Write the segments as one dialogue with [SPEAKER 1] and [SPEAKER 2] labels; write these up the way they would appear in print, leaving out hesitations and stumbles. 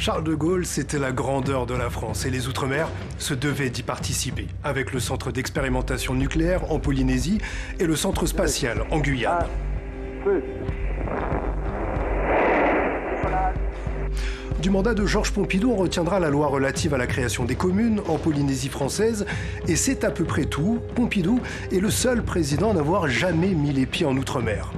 [SPEAKER 1] Charles de Gaulle, c'était la grandeur de la France et les Outre-mer se devaient d'y participer, avec le centre d'expérimentation nucléaire en Polynésie et le centre spatial en Guyane. Du mandat de Georges Pompidou, on retiendra la loi relative à la création des communes en Polynésie française, et c'est à peu près tout. Pompidou est le seul président à n'avoir jamais mis les pieds en Outre-mer.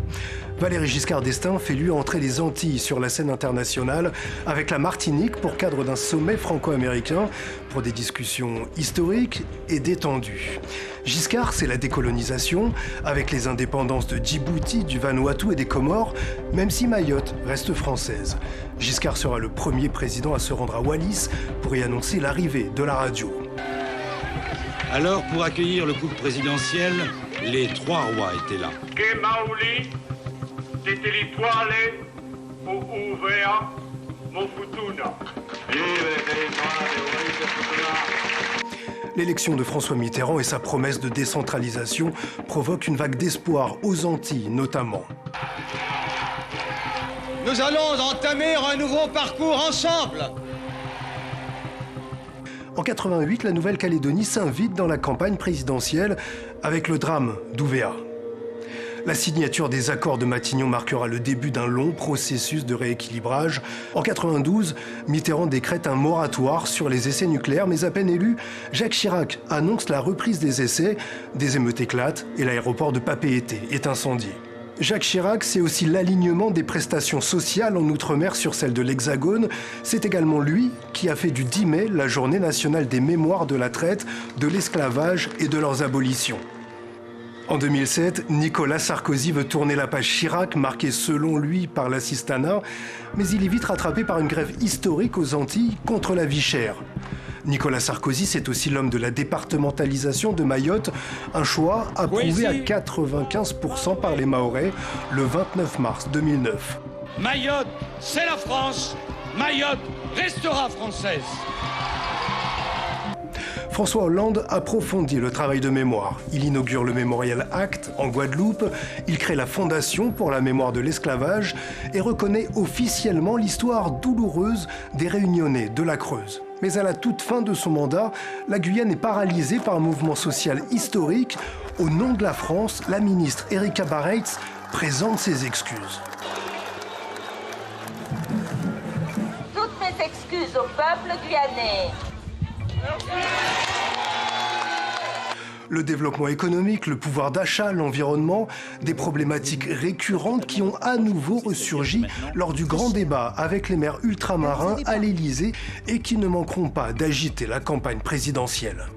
[SPEAKER 1] Valéry Giscard d'Estaing fait lui entrer les Antilles sur la scène internationale avec la Martinique pour cadre d'un sommet franco-américain pour des discussions historiques et détendues. Giscard, c'est la décolonisation avec les indépendances de Djibouti, du Vanuatu et des Comores, même si Mayotte reste française. Giscard sera le premier président à se rendre à Wallis pour y annoncer l'arrivée de la radio.
[SPEAKER 2] Alors, pour accueillir le couple présidentiel, les trois rois étaient là.
[SPEAKER 1] L'élection de François Mitterrand et sa promesse de décentralisation provoquent une vague d'espoir aux Antilles notamment.
[SPEAKER 3] Nous allons entamer un nouveau parcours ensemble.
[SPEAKER 1] En 88, la Nouvelle-Calédonie s'invite dans la campagne présidentielle avec le drame d'Ouvéa. La signature des accords de Matignon marquera le début d'un long processus de rééquilibrage. En 92, Mitterrand décrète un moratoire sur les essais nucléaires, mais à peine élu, Jacques Chirac annonce la reprise des essais. Des émeutes éclatent et l'aéroport de Papeete est incendié. Jacques Chirac, c'est aussi l'alignement des prestations sociales en Outre-mer sur celles de l'Hexagone. C'est également lui qui a fait du 10 mai la journée nationale des mémoires de la traite, de l'esclavage et de leurs abolitions. En 2007, Nicolas Sarkozy veut tourner la page Chirac, marquée selon lui par l'assistanat, mais il est vite rattrapé par une grève historique aux Antilles contre la vie chère. Nicolas Sarkozy, c'est aussi l'homme de la départementalisation de Mayotte, un choix approuvé à 95% par les Mahorais le 29 mars 2009.
[SPEAKER 3] Mayotte, c'est la France. Mayotte restera française.
[SPEAKER 1] François Hollande approfondit le travail de mémoire. Il inaugure le Memorial Act en Guadeloupe, il crée la Fondation pour la mémoire de l'esclavage et reconnaît officiellement l'histoire douloureuse des Réunionnais de la Creuse. Mais à la toute fin de son mandat, la Guyane est paralysée par un mouvement social historique. Au nom de la France, la ministre Erika Bareitz présente ses excuses.
[SPEAKER 4] Toutes mes excuses au peuple guyanais.
[SPEAKER 1] Le développement économique, le pouvoir d'achat, l'environnement, des problématiques récurrentes qui ont à nouveau ressurgi lors du grand débat avec les maires ultramarins à l'Élysée et qui ne manqueront pas d'agiter la campagne présidentielle.